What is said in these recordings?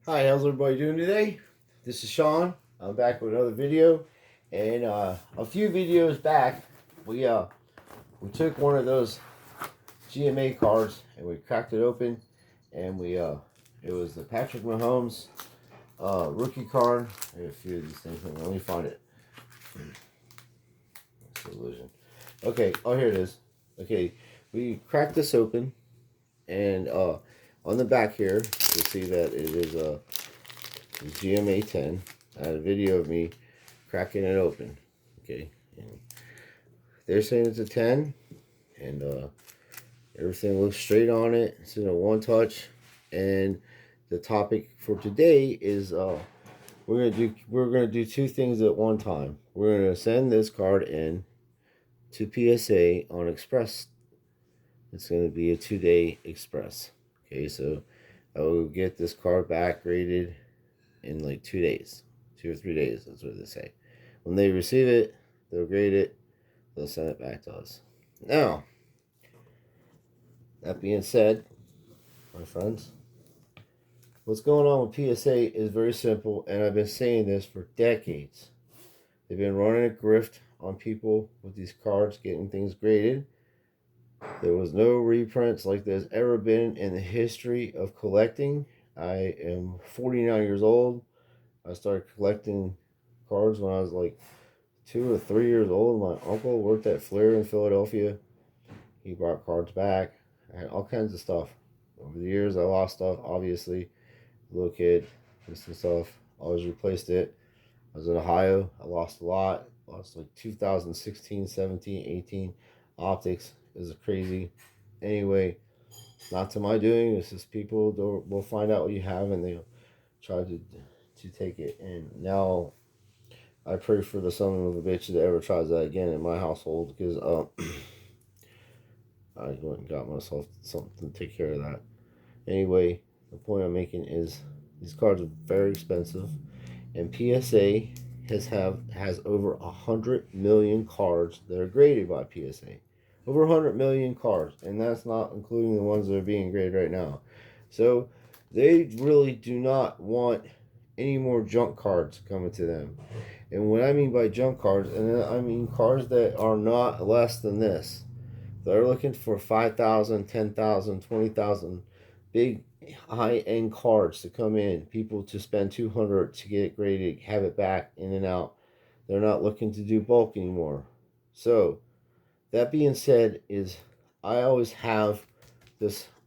Hi, how's everybody doing today? This is Sean. I'm back with another video, and a few videos back, we took one of those GMA cards and we cracked it open, and it was the Patrick Mahomes rookie card. I got a few of these things. Let me find it. It's an illusion. Okay, oh here it is. Okay, we cracked this open, and on the back here you'll see that it is a GMA 10. I had a video of me cracking it open. Okay, and they're saying it's a 10, and everything looks straight on it. It's in a one touch, and the topic for today is we're gonna do two things at one time. We're gonna send this card in to PSA on Express. It's gonna be a 2-day Express. Okay, so I will get this card back graded in like 2 days, 2 or 3 days. That's what they say. When they receive it, they'll grade it, they'll send it back to us. Now, that being said, my friends, what's going on with PSA is very simple, and I've been saying this for decades. They've been running a grift on people with these cards, getting things graded. There was no reprints like there's ever been in the history of collecting. I am 49 years old. I started collecting cards when I was like 2 or 3 years old. My uncle worked at Flair in Philadelphia. He brought cards back. I had all kinds of stuff. Over the years, I lost stuff, obviously. Little kid, missing stuff. Always replaced it. I was in Ohio. I lost a lot. Lost like 2016, 17, 18. Optics is crazy. Anyway, not to my doing. It's just people will find out what you have, and they'll try to take it. And now I pray for the son of a bitch that ever tries that again in my household, because I went and got myself something to take care of that. Anyway, the point I'm making is these cards are very expensive, and PSA has over 100 million cards that are graded by PSA. Over 100 million cards, and that's not including the ones that are being graded right now. So they really do not want any more junk cards coming to them. And what I mean by junk cards, and I mean cards that are not less than this. They're looking for 5,000, 10,000, 20,000 big high-end cards to come in. People to spend 200 to get it graded, have it back, in and out. They're not looking to do bulk anymore. So that being said, is I always have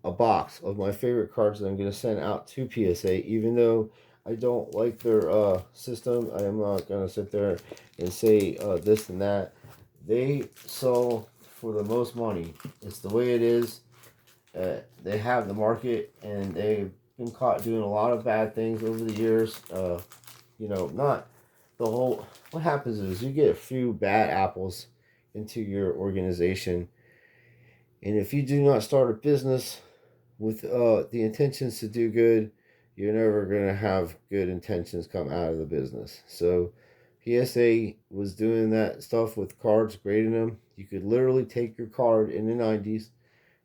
a box of my favorite cards that I'm going to send out to PSA, even though I don't like their system. I am not going to sit there and say this and that. They sell for the most money. It's the way it is. They have the market, and they've been caught doing a lot of bad things over the years. Not the whole. What happens is you get a few bad apples into your organization, and if you do not start a business with the intentions to do good, you're never going to have good intentions come out of the business. So PSA was doing that stuff with cards, grading them. You could literally take your card in the 90s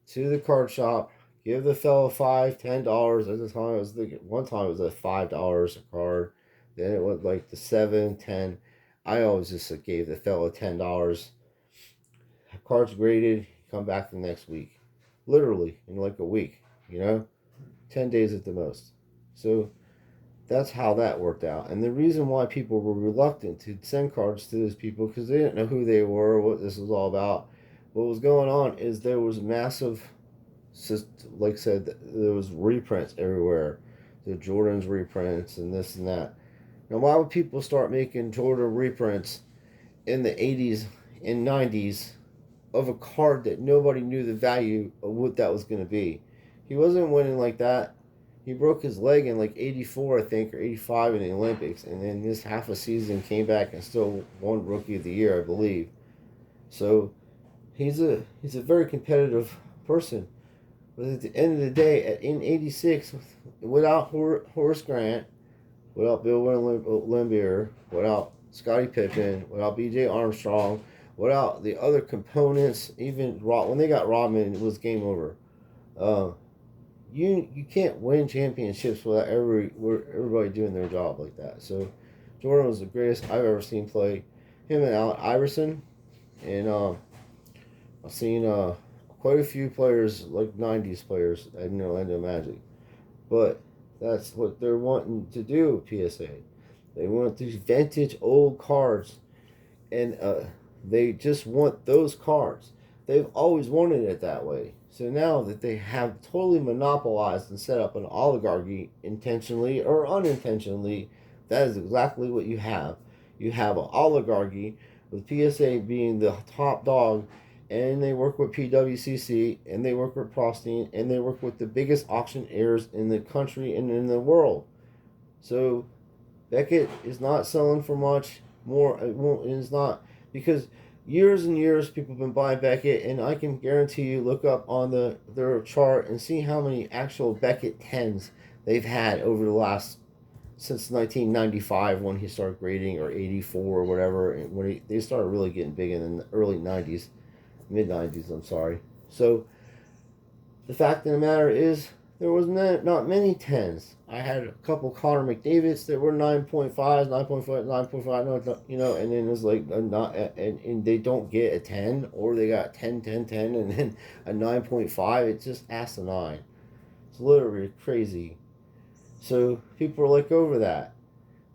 to the card shop, give the fellow $5, $10. At the time, I was thinking, one time it was like $5 a card. Then it went like to $7, $10. I always just gave the fellow $10. Cards graded, come back the next week. Literally, in like a week, 10 days at the most. So that's how that worked out. And the reason why people were reluctant to send cards to those people, because they didn't know who they were, what this was all about. What was going on is there was massive, like I said, there was reprints everywhere. The Jordan's reprints and this and that. Now, why would people start making Jordan reprints in the 80s and 90s of a card that nobody knew the value of what that was going to be? He wasn't winning like that. He broke his leg in like 84, I think, or 85 in the Olympics, and then this half a season came back and still won Rookie of the Year, I believe. So he's a very competitive person. But at the end of the day, in '86, without Horace Grant, without Bill Lambier, without Scottie Pippen, without B.J. Armstrong, without the other components, even when they got Rodman, it was game over. you can't win championships without everybody doing their job like that. So Jordan was the greatest I've ever seen play. Him and Allen Iverson, and I've seen quite a few players like '90s players in Orlando Magic, but that's what they're wanting to do with PSA. They want these vintage old cards, and they just want those cards. They've always wanted it that way. So now that they have totally monopolized and set up an oligarchy, intentionally or unintentionally, that is exactly what you have. You have an oligarchy with PSA being the top dog, and they work with PWCC, and they work with Prostine, and they work with the biggest auctioneers in the country and in the world. So Beckett is not selling for much more. It won't. It's not, because years and years people have been buying Beckett, and I can guarantee you, look up on their chart and see how many actual Beckett 10s they've had over the last, since 1995 when he started grading, or 84 or whatever, and when they started really getting big in the early 90s, mid 90s. I'm sorry. So the fact of the matter is, there was not many 10s. I had a couple Connor McDavids that were 9.5s, 9.5, 9.5, you know, and then it was like not, and they don't get a 10, or they got 10, 10, 10, and then a 9.5. It's just asinine. It's literally crazy. So people are like over that.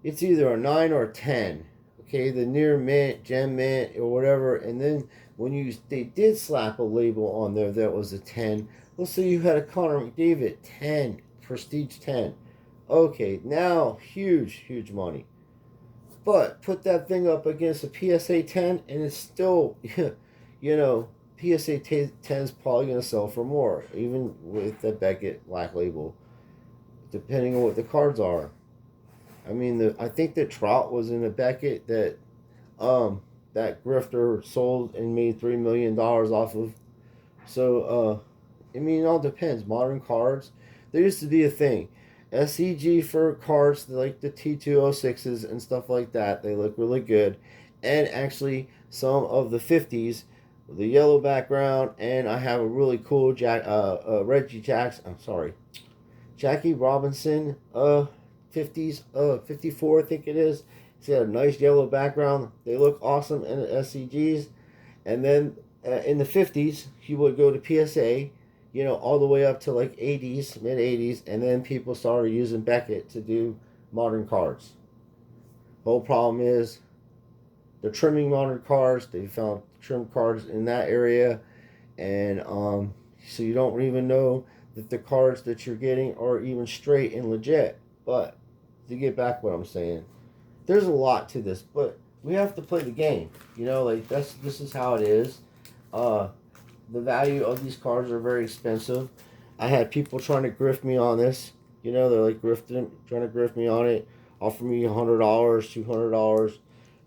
It's either a 9 or a 10. Okay, the near mint, gem mint, or whatever, and then when they did slap a label on there that was a 10. Let's say you had a Connor McDavid 10, prestige 10. Okay, now huge money. But put that thing up against a PSA 10, and it's still, you know, PSA 10 is probably going to sell for more, even with the Beckett black label, depending on what the cards are. I mean, I think that Trout was in a Beckett that that grifter sold and made $3 million off of. So I mean, it all depends. Modern cards, there used to be a thing, SEG for cards like the T206s and stuff like that. They look really good, and actually some of the 50s, the yellow background, and I have a really cool Reggie Jackson. I'm sorry, Jackie Robinson 50s 54, I think it is. It's got a nice yellow background. They look awesome in the SCGs. And then in the 50s, you would go to PSA, you know, all the way up to like 80s, mid 80s, and then people started using Beckett to do modern cards. The whole problem is they're trimming modern cards. They found trim cards in that area, and so you don't even know that the cards that you're getting are even straight and legit. But to get back what I'm saying, there's a lot to this, but we have to play the game. You know, like this is how it is. The value of these cards are very expensive. I had people trying to grift me on this. You know, they're like trying to grift me on it, offer me $100, $200.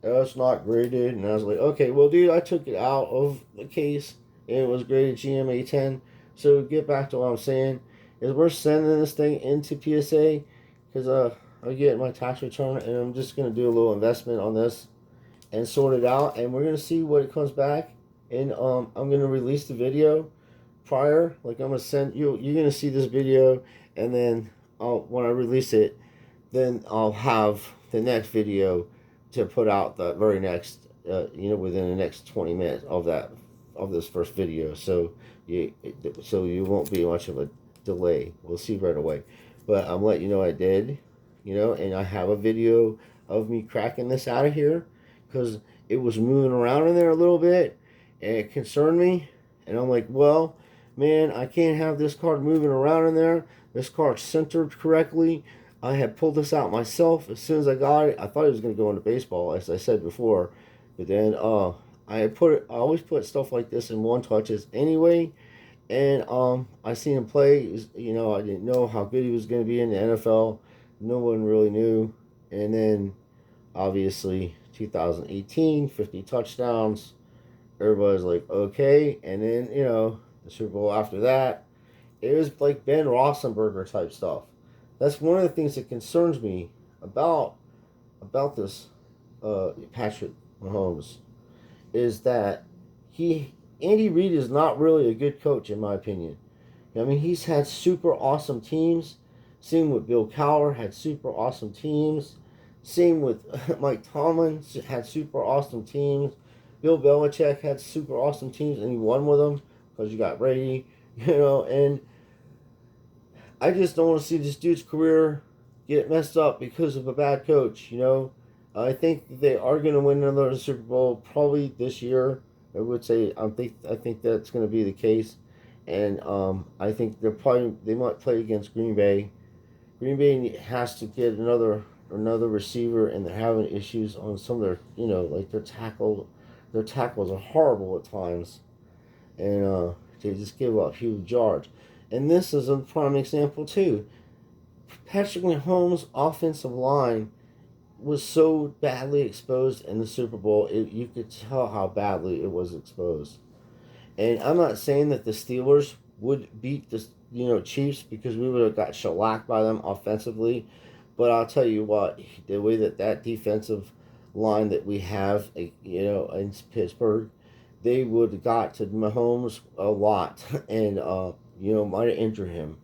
It's not graded, and I was like, okay, well, dude, I took it out of the case, and it was graded GMA 10. So get back to what I'm saying is we're sending this thing into PSA because I get my tax return, and I'm just gonna do a little investment on this and sort it out, and we're gonna see what it comes back. And I'm gonna release the video prior, like I'm gonna send you. You're gonna see this video, and then when I release it, then I'll have the next video to put out the very next, you know, within the next 20 minutes of this first video. So you won't be much of a delay. We'll see right away. But I'm letting you know I did, you know, and I have a video of me cracking this out of here because it was moving around in there a little bit, and it concerned me. And I'm like, well, man, I can't have this card moving around in there. This card's centered correctly. I had pulled this out myself as soon as I got it. I thought it was going to go into baseball, as I said before. But then I always put stuff like this in one touches anyway. And I seen him play. You know, I didn't know how good he was going to be in the NFL. No one really knew. And then, obviously, 2018, 50 touchdowns. Everybody's like, okay. And then, you know, the Super Bowl after that, it was like Ben Roethlisberger type stuff. That's one of the things that concerns me about this Patrick Mahomes, is that Andy Reid is not really a good coach, in my opinion. I mean, he's had super awesome teams. Same with Bill Cowher, had super awesome teams. Same with Mike Tomlin, had super awesome teams. Bill Belichick had super awesome teams, and he won with them because you got Brady, And I just don't want to see this dude's career get messed up because of a bad coach. I think they are going to win another Super Bowl probably this year. I would say I think that's going to be the case, and I think they might play against Green Bay. Green Bay has to get another receiver, and they're having issues on some of their like their tackle. Their tackles are horrible at times, and they just give up huge yards. And this is a prime example too. Patrick Mahomes' offensive line was so badly exposed in the Super Bowl. You could tell how badly it was exposed. And I'm not saying that the Steelers would beat the Chiefs because we would have got shellacked by them offensively, but I'll tell you what, the way that defensive line that we have, in Pittsburgh, they would have got to Mahomes a lot, and might have injured him.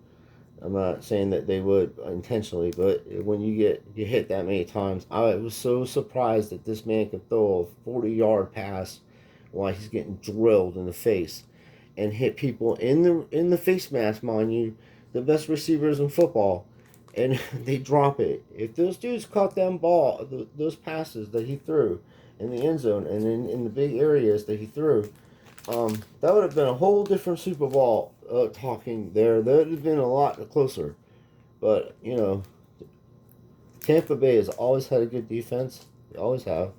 I'm not saying that they would intentionally, but when you get hit that many times, I was so surprised that this man could throw a 40-yard pass while he's getting drilled in the face and hit people in the face mask, mind you, the best receivers in football, and they drop it. If those dudes caught those passes that he threw in the end zone and in the big areas that he threw, that would have been a whole different Super Bowl talking there. That would have been a lot closer. But, Tampa Bay has always had a good defense. They always have.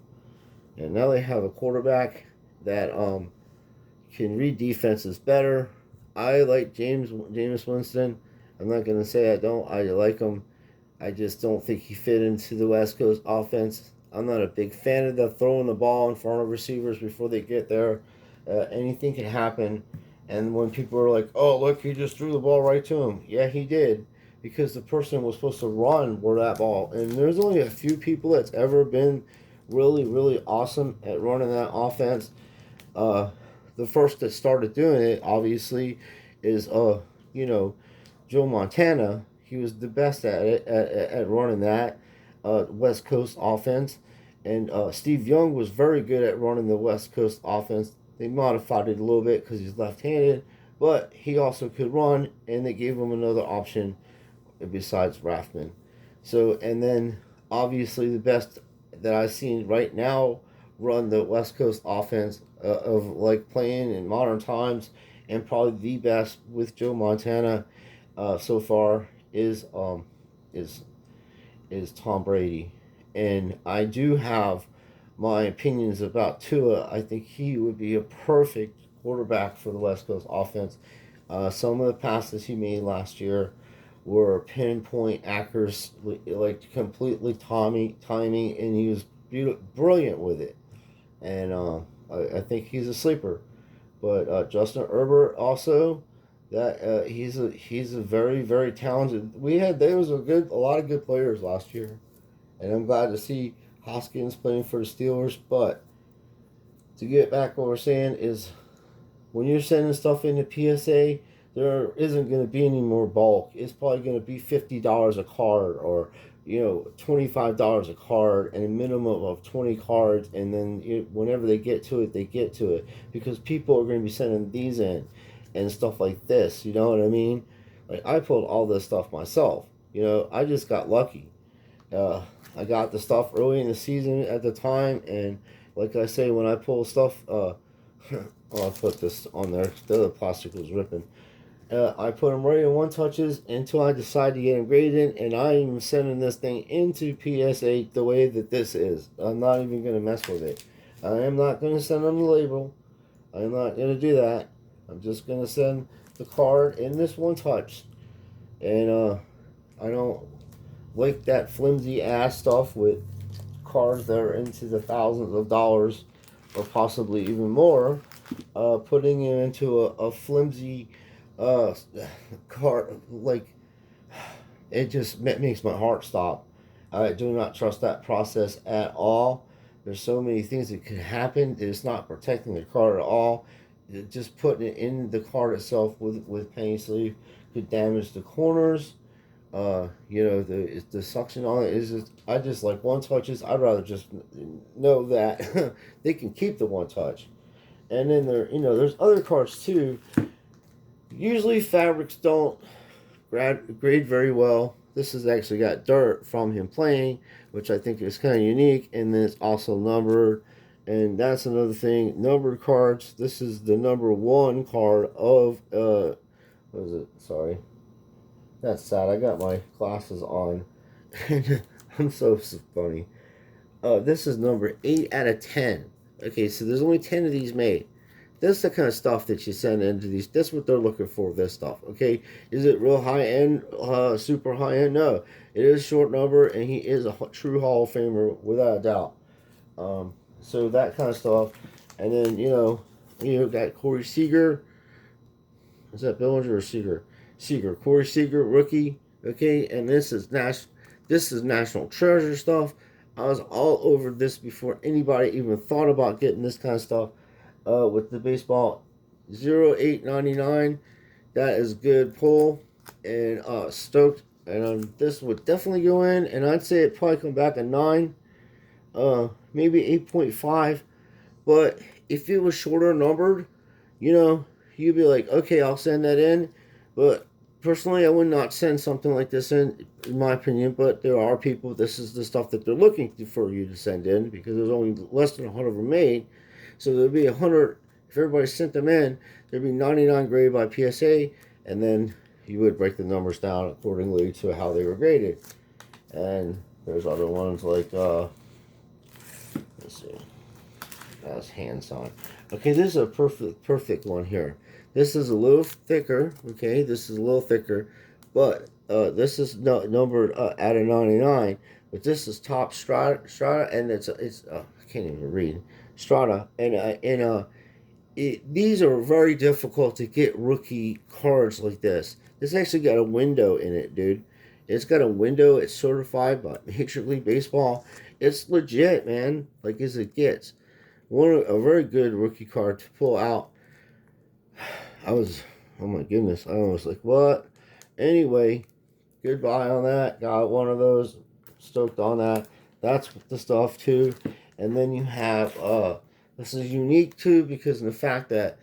And now they have a quarterback that can read defenses better. I like Jameis Winston. I'm not going to say I don't. I like him. I just don't think he fit into the West Coast offense. I'm not a big fan of the throwing the ball in front of receivers before they get there. Anything can happen. And when people are like, oh, look, he just threw the ball right to him. Yeah, he did. Because the person was supposed to run where that ball. And there's only a few people that's ever been really, really awesome at running that offense. The first that started doing it, obviously, is, Joe Montana. He was the best at it, at running that West Coast offense. And Steve Young was very good at running the West Coast offense. They modified it a little bit because he's left-handed, but he also could run, and they gave him another option besides Rathman. So, and then obviously the best that I've seen right now run the West Coast offense of like playing in modern times, and probably the best with Joe Montana so far is is Tom Brady, and I do have my opinions about Tua. I think he would be a perfect quarterback for the West Coast offense. Some of the passes he made last year were pinpoint accuracy, like completely timing, and he was brilliant with it. And I think he's a sleeper. But Justin Herbert also, that he's a very, very talented. There was a lot of good players last year, and I'm glad to see Hoskins playing for the Steelers. But to get back what we're saying is, when you're sending stuff into PSA, there isn't going to be any more bulk. It's probably going to be $50 a card, or $25 a card, and a minimum of 20 cards. And then whenever they get to it, because people are going to be sending these in and stuff like this. You know what I mean? Like, I pulled all this stuff myself. I just got lucky. I got the stuff early in the season at the time, and like I say, when I pull stuff, I'll put this on there. The other plastic was ripping. I put them right in one touches until I decide to get them graded, and I am sending this thing into PSA the way that this is. I'm not even going to mess with it. I am not going to send them the label. I'm not going to do that. I'm just going to send the card in this one touch. And I don't like that flimsy ass stuff with cards that are into the thousands of dollars or possibly even more. Putting it into a flimsy card, like, it just makes my heart stop. I do not trust that process at all. There's so many things that could happen. It's not protecting the card at all. just putting it in the card itself with penny sleeve could damage the corners. The suction on it is just, I just like one touches. I'd rather just know that they can keep the one touch. And then there's other cards too. Usually fabrics don't grade very well. This has actually got dirt from him playing, which I think is kind of unique. And then it's also numbered. And that's another thing. Numbered cards. This is the number one card of what is it? Sorry. That's sad. I got my glasses on. I'm so funny. This is number 8 out of 10. Okay, so there's only 10 of these made. This is the kind of stuff that you send into these. That's what they're looking for, this stuff. Okay, is it real high end, super high end? No. It is short number, and he is a true Hall of Famer without a doubt. So that kind of stuff. And then, got Corey Seager. Is that Bellinger or Seager? Seager. Corey Seager, rookie. Okay, and this is national treasure stuff. I was all over this before anybody even thought about getting this kind of stuff. With the baseball 0899, that is good pull, and stoked. And this would definitely go in, and I'd say it probably come back a 9, maybe 8.5. But if it was shorter numbered, you'd be like, okay, I'll send that in. But personally, I would not send something like this in my opinion. But there are people, this is the stuff that they're looking for you to send in, because there's only less than 100 of them made. So there'd be 100, if everybody sent them in, there'd be 99 graded by PSA, and then you would break the numbers down accordingly to how they were graded. And there's other ones like, let's see, that's hand sign. Okay, this is a perfect one here. This is a little thicker, okay, this is a little thicker, but this is numbered out of 99, but this is top strata, and it's I can't even read. Strata, and these are very difficult to get rookie cards like this. This actually got a window in it, dude. It's got a window. It's certified by Major League Baseball. It's legit, man. Like as it gets. A very good rookie card to pull out. Oh my goodness. I was like, what? Anyway, goodbye on that. Got one of those. Stoked on that. That's the stuff too. And then you have, this is unique too, because of the fact that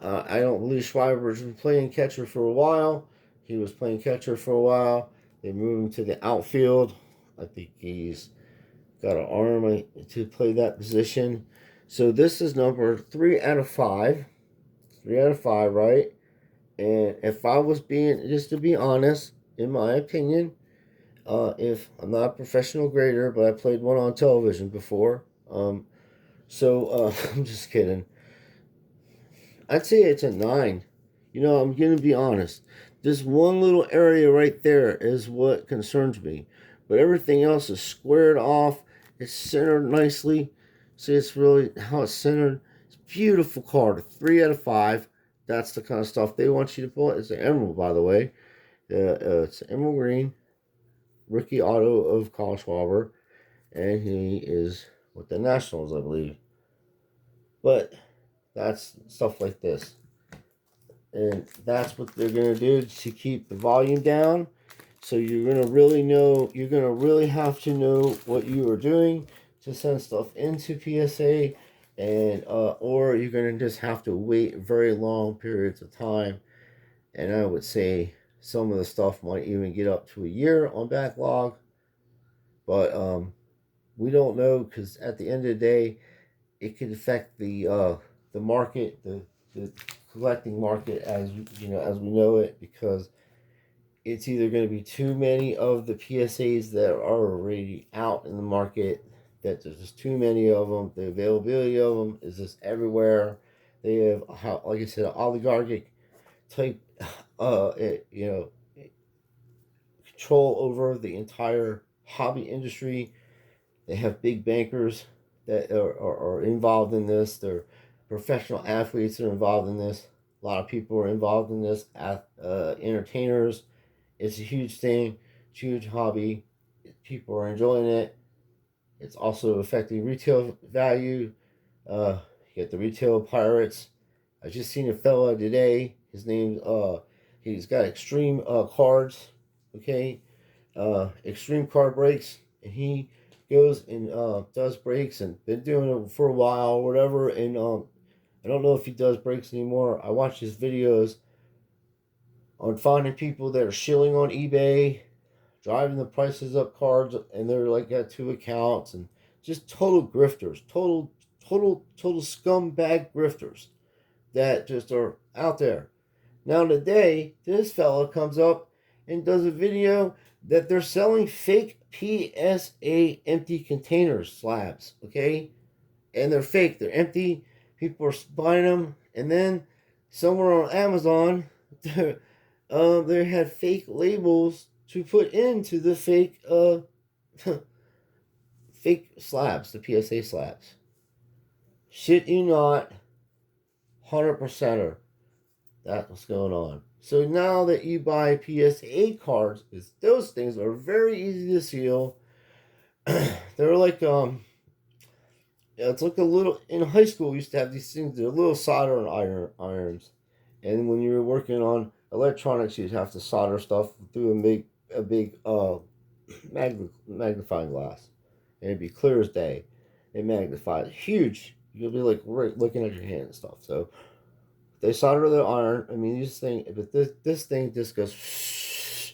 I don't believe Schreiber's been playing catcher for a while. He was playing catcher for a while. They moved him to the outfield. I think he's got an arm to play that position. So this is number 3 out of 5. 3 out of 5, right? And if I was just to be honest, in my opinion, if I'm not a professional grader, but I played one on television before. I'm just kidding. I'd say it's a 9. I'm going to be honest. This one little area right there is what concerns me. But everything else is squared off. It's centered nicely. See, it's really how it's centered. It's a beautiful card. 3 out of 5. That's the kind of stuff they want you to pull. It's an emerald, by the way. It's emerald green. Rookie auto of Kyle Schwarber. And he is with the Nationals, I believe. But that's stuff like this. And that's what they're going to do to keep the volume down. So you're going to really have to know what you are doing to send stuff into PSA. And or you're going to just have to wait very long periods of time. And I would say some of the stuff might even get up to a year on backlog. But we don't know, because at the end of the day, it could affect the market, the collecting market as as we know it, because it's either going to be too many of the PSAs that are already out in the market, that there's just too many of them. The availability of them is just everywhere. They have, like I said, an oligarchic type, control over the entire hobby industry. They have big bankers that are involved in this. They're professional athletes that are involved in this. A lot of people are involved in this. Entertainers. It's a huge thing. It's a huge hobby. People are enjoying it. It's also affecting retail value. You get the retail pirates. I just seen a fella today. His name he's got extreme cards, okay, extreme card breaks, and he goes and does breaks and been doing it for a while or whatever. And I don't know if he does breaks anymore. I watch his videos on finding people that are shilling on eBay, driving the prices up cards, and they're like got two accounts and just total grifters, total scumbag grifters that just are out there. Now today, this fella comes up and does a video that they're selling fake PSA empty containers slabs, okay? And they're fake, they're empty. People are buying them, and then somewhere on Amazon, they had fake labels to put into the fake fake slabs, the PSA slabs. Shit you not, 100%er. That's what's going on. So now that you buy PSA cards, those things are very easy to seal. They're like it's like a little in high school. We used to have these things. They're little soldering irons, and when you were working on electronics, you'd have to solder stuff through a big magnifying glass, and it'd be clear as day. It magnified huge. You'll be like right looking at your hand and stuff. So they solder the iron. I mean, but this thing just goes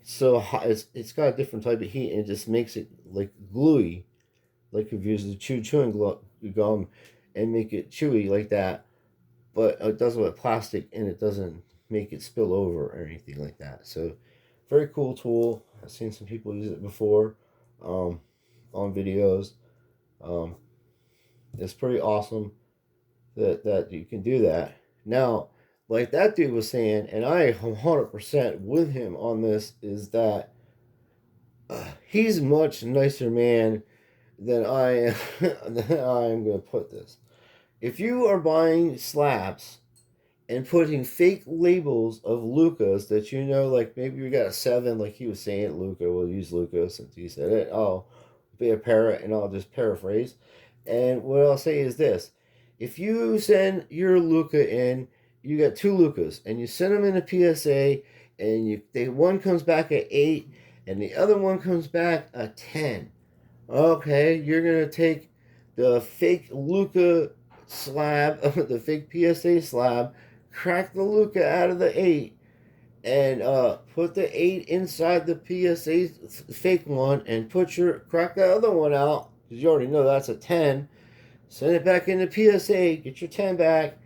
so hot. It's got a different type of heat, and it just makes it like gluey, like if you use the chewing gum and make it chewy like that. But it does it with plastic, and it doesn't make it spill over or anything like that. So, very cool tool. I've seen some people use it before, on videos. Um, it's pretty awesome that you can do that. Now, like that dude was saying, and I am 100% with him on this, is that he's a much nicer man than I am. Than I am going to put this. If you are buying slabs and putting fake labels of Lucas that you know, like maybe you got a 7, like he was saying, Luca, we'll use Lucas since he said it. I'll be a parrot and I'll just paraphrase. And what I'll say is this: if you send your Luca in, you got 2 Lucas, and you send them in a PSA, and one comes back at 8, and the other one comes back at 10. Okay, you're gonna take the fake Luca slab, the fake PSA slab, crack the Luca out of the 8, and put the 8 inside the PSA fake one, and crack the other one out, because you already know that's a 10. Send it back into PSA, get your 10 back,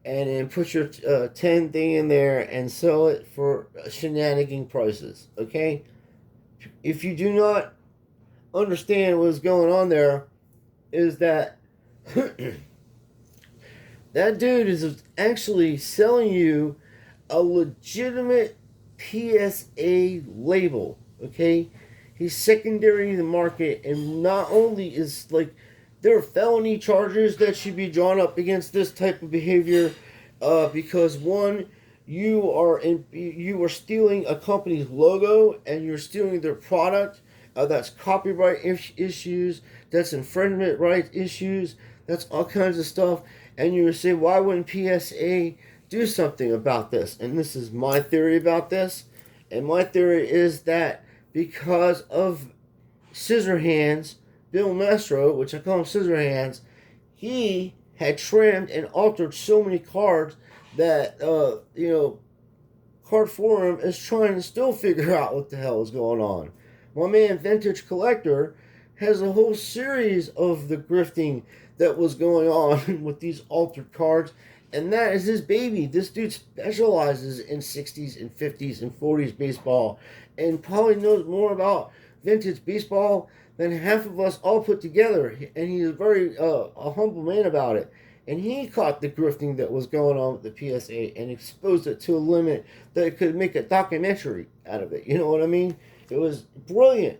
and then put your 10 thing in there and sell it for shenanigan prices. Okay? If you do not understand what's going on there, is that that dude is actually selling you a legitimate PSA label. Okay? He's secondary the market, and not only is like there are felony charges that should be drawn up against this type of behavior, because one, you are stealing a company's logo and you're stealing their product. That's copyright issues. That's infringement rights issues. That's all kinds of stuff. And you say, why wouldn't PSA do something about this? And this is my theory about this. And my theory is that because of Scissorhands, Bill Mastro, which I call him Scissorhands, he had trimmed and altered so many cards that, Card Forum is trying to still figure out what the hell is going on. My man Vintage Collector has a whole series of the grifting that was going on with these altered cards, and that is his baby. This dude specializes in 60s and 50s and 40s baseball, and probably knows more about vintage baseball than half of us all put together. And he's very a humble man about it. And he caught the grifting that was going on with the PSA and exposed it to a limit that it could make a documentary out of it. You know what I mean? It was brilliant.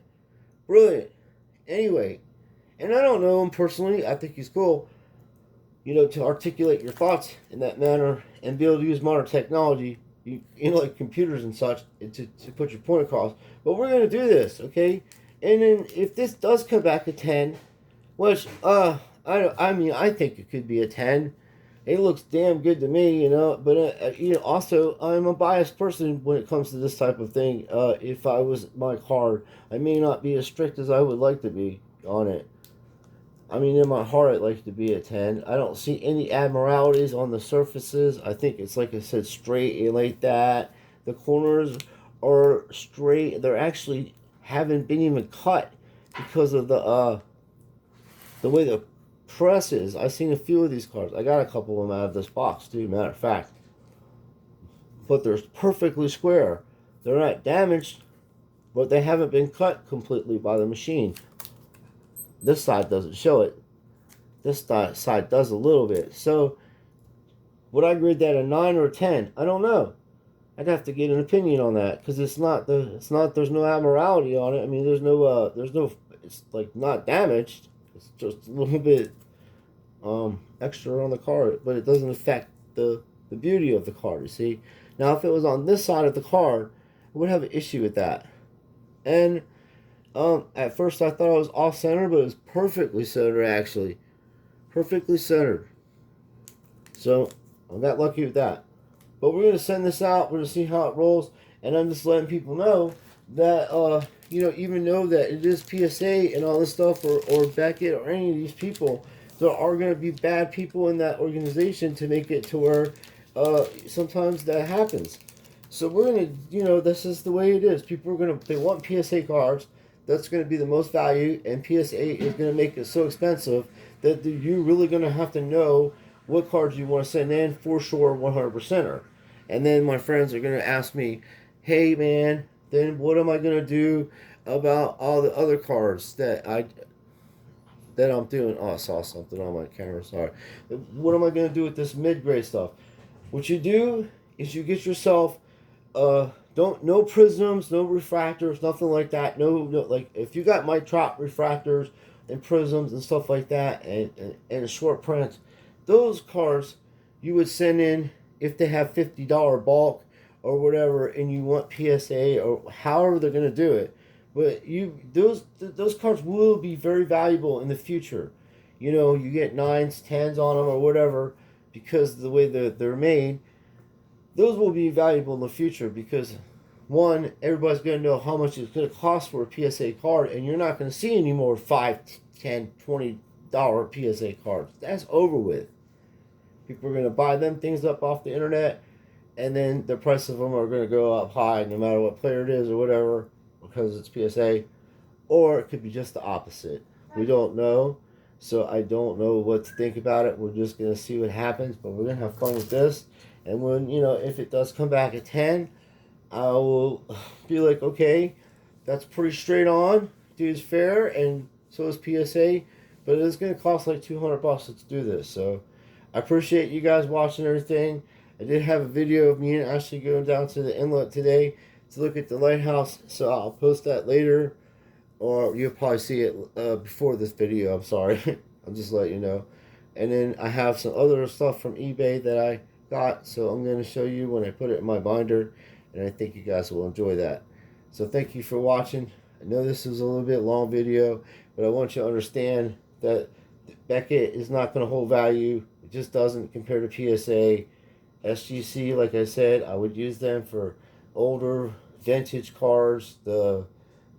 Brilliant. Anyway, and I don't know him personally. I think he's cool, to articulate your thoughts in that manner and be able to use modern technology, like computers and such, to put your point across. But we're going to do this, okay? And then if this does come back a 10, which, I think it could be a 10. it looks damn good to me, you know. But you know, also I'm a biased person when it comes to this type of thing. If I was my card, I may not be as strict as I would like to be on it. I mean, in my heart, I'd like to be a 10. I don't see any Admiralties on the surfaces. I think it's, like I said, straight like that. The corners are straight. They're actually haven't been even cut because of the way the press is. I've seen a few of these cards. I got a couple of them out of this box, too, matter of fact. But they're perfectly square. They're not damaged, but they haven't been cut completely by the machine. This side doesn't show it. This side does a little bit. So, would I grade that a 9 or a 10? I don't know. I'd have to get an opinion on that because there's no Admiralty on it. I mean, it's like not damaged. It's just a little bit extra on the card, but it doesn't affect the beauty of the card. You see, now if it was on this side of the card, I would have an issue with that. And at first I thought it was off center, but it was perfectly centered actually, perfectly centered. So I got lucky with that. But we're gonna send this out. We're gonna see how it rolls, and I'm just letting people know that you know, even though that it is PSA and all this stuff, or Beckett or any of these people, there are gonna be bad people in that organization to make it to where sometimes that happens. So we're gonna, you know, this is the way it is. People are they want PSA cards. That's gonna be the most value, and PSA is gonna make it so expensive that you're really gonna have to know what cards you want to send in for sure, 100%er. And then my friends are going to ask me, hey man, then what am I going to do about all the other cards that I'm doing? Oh, I saw something on my camera, sorry. What am I going to do with this mid-grade stuff? What you do is you get yourself no prisms, no refractors, nothing like that. No, like if you got Mitrop refractors and prisms and stuff like that, and short prints, those cards you would send in if they have $50 bulk or whatever, and you want PSA or however they're going to do it. But those cards will be very valuable in the future. You know, you get 9s, 10s on them or whatever because of the way that they're made. Those will be valuable in the future because, one, everybody's going to know how much it's going to cost for a PSA card, and you're not going to see any more $5, $10, $20 PSA cards. That's over with. People are going to buy them things up off the internet, and then the price of them are going to go up high no matter what player it is or whatever because it's PSA. Or it could be just the opposite. We don't know. So I don't know what to think about it. We're just going to see what happens, but we're going to have fun with this. And when, you know, if it does come back at 10, I will be like, okay, that's pretty straight on. Dude's fair, and so is PSA. But it's going to cost like $200 to do this. So I appreciate you guys watching everything. I did have a video of me and Ashley going down to the inlet today to look at the lighthouse. So I'll post that later. Or you'll probably see it before this video. I'm sorry. I'll just let you know. And then I have some other stuff from eBay that I got. So I'm going to show you when I put it in my binder. And I think you guys will enjoy that. So thank you for watching. I know this is a little bit long video, but I want you to understand that Beckett is not going to hold value. It just doesn't compare to PSA. SGC, like I said, I would use them for older vintage cars, the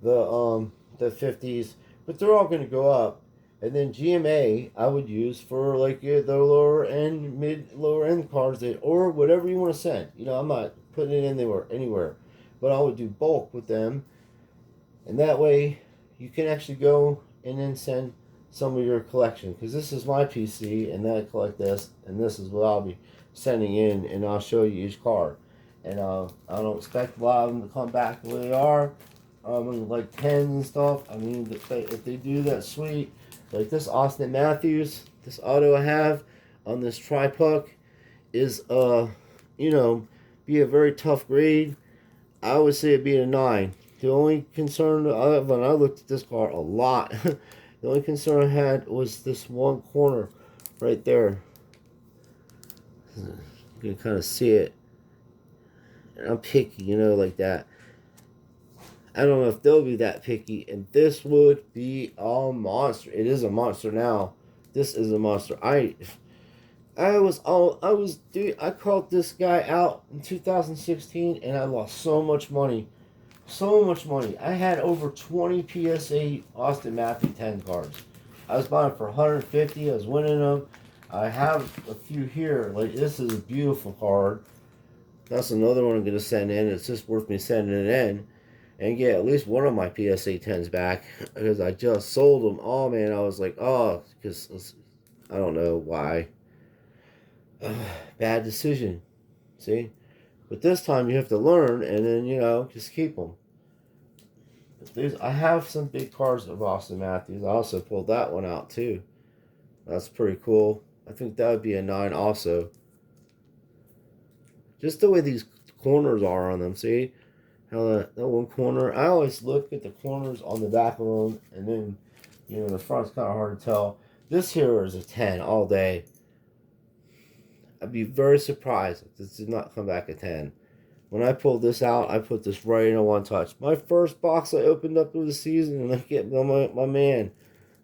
50s, but they're all going to go up. And then GMA I would use for like the lower end cars or whatever you want to send. You know, I'm not putting it anywhere, but I would do bulk with them, and that way you can actually go and then send some of your collection, because this is my PC and then I collect this, and this is what I'll be sending in, and I'll show you each card. And I don't expect a lot of them to come back the way they are. Like 10s and stuff. I mean, if they do that, sweet. Like this Austin Matthews, this auto I have on this tri-puck is you know, be a very tough grade. I would say it'd be a 9. The only concern when I looked at this car a lot, the only concern I had was this one corner right there. You can kind of see it. And I'm picky, you know, like that. I don't know if they'll be that picky, and this would be a monster. It is a monster now. This is a monster. I Dude, I called this guy out in 2016 and I lost so much money. So much money. I had over 20 PSA Austin Matthew 10 cards. I was buying for 150. I was winning them. I have a few here. Like, this is a beautiful card. That's another one I'm going to send in. It's just worth me sending it in and get at least one of my PSA 10s back because I just sold them. Oh, man. I was like, oh, because I don't know why. Bad decision. See? But this time you have to learn and then, just keep them. I have some big cards of Austin Matthews. I also pulled that one out too. That's pretty cool. I think that would be a 9 also. Just the way these corners are on them. See how that one corner. I always look at the corners on the back of them, and then the front's kind of hard to tell. This here is a 10 all day. I'd be very surprised if this did not come back a 10. When I pulled this out, I put this right in a one touch. My first box I opened up of the season, and I get my man.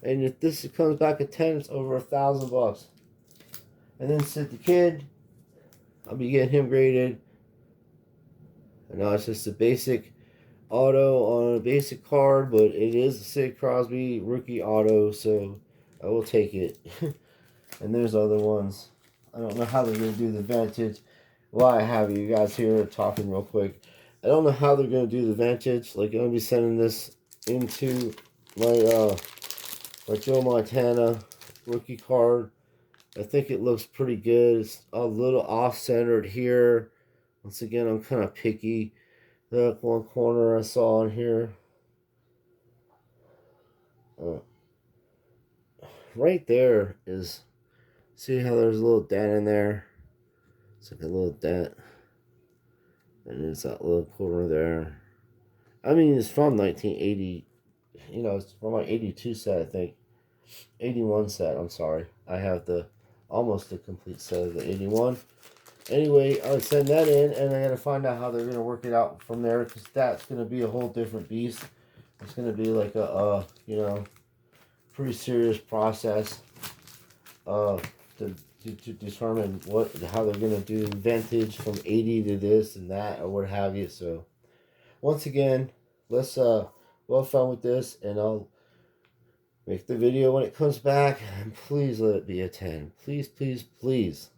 And if this comes back a 10, it's over $1,000. And then Sid the Kid, I'll be getting him graded. And now it's just a basic auto on a basic card, but it is a Sid Crosby rookie auto, so I will take it. And there's other ones. I don't know how they're going to do the vintage. While I have you guys here talking real quick, I don't know how they're going to do the vintage. Like, I'm going to be sending this into my Joe Montana rookie card. I think it looks pretty good. It's a little off-centered here. Once again, I'm kind of picky. That one corner I saw in here. Right there is, see how there's a little dent in there? It's like a little dent. And there's that little corner there. I mean, it's from 1980. It's from my 82 set, I think. 81 set, I'm sorry. I have almost the complete set of the 81. Anyway, I would send that in, and I got to find out how they're going to work it out from there, because that's going to be a whole different beast. It's going to be like a pretty serious process to determine how they're going to do vintage from 80 to this and that or what have you. So once again, let's have fun with this, and I'll make the video when it comes back, and please let it be a 10. Please, please, please.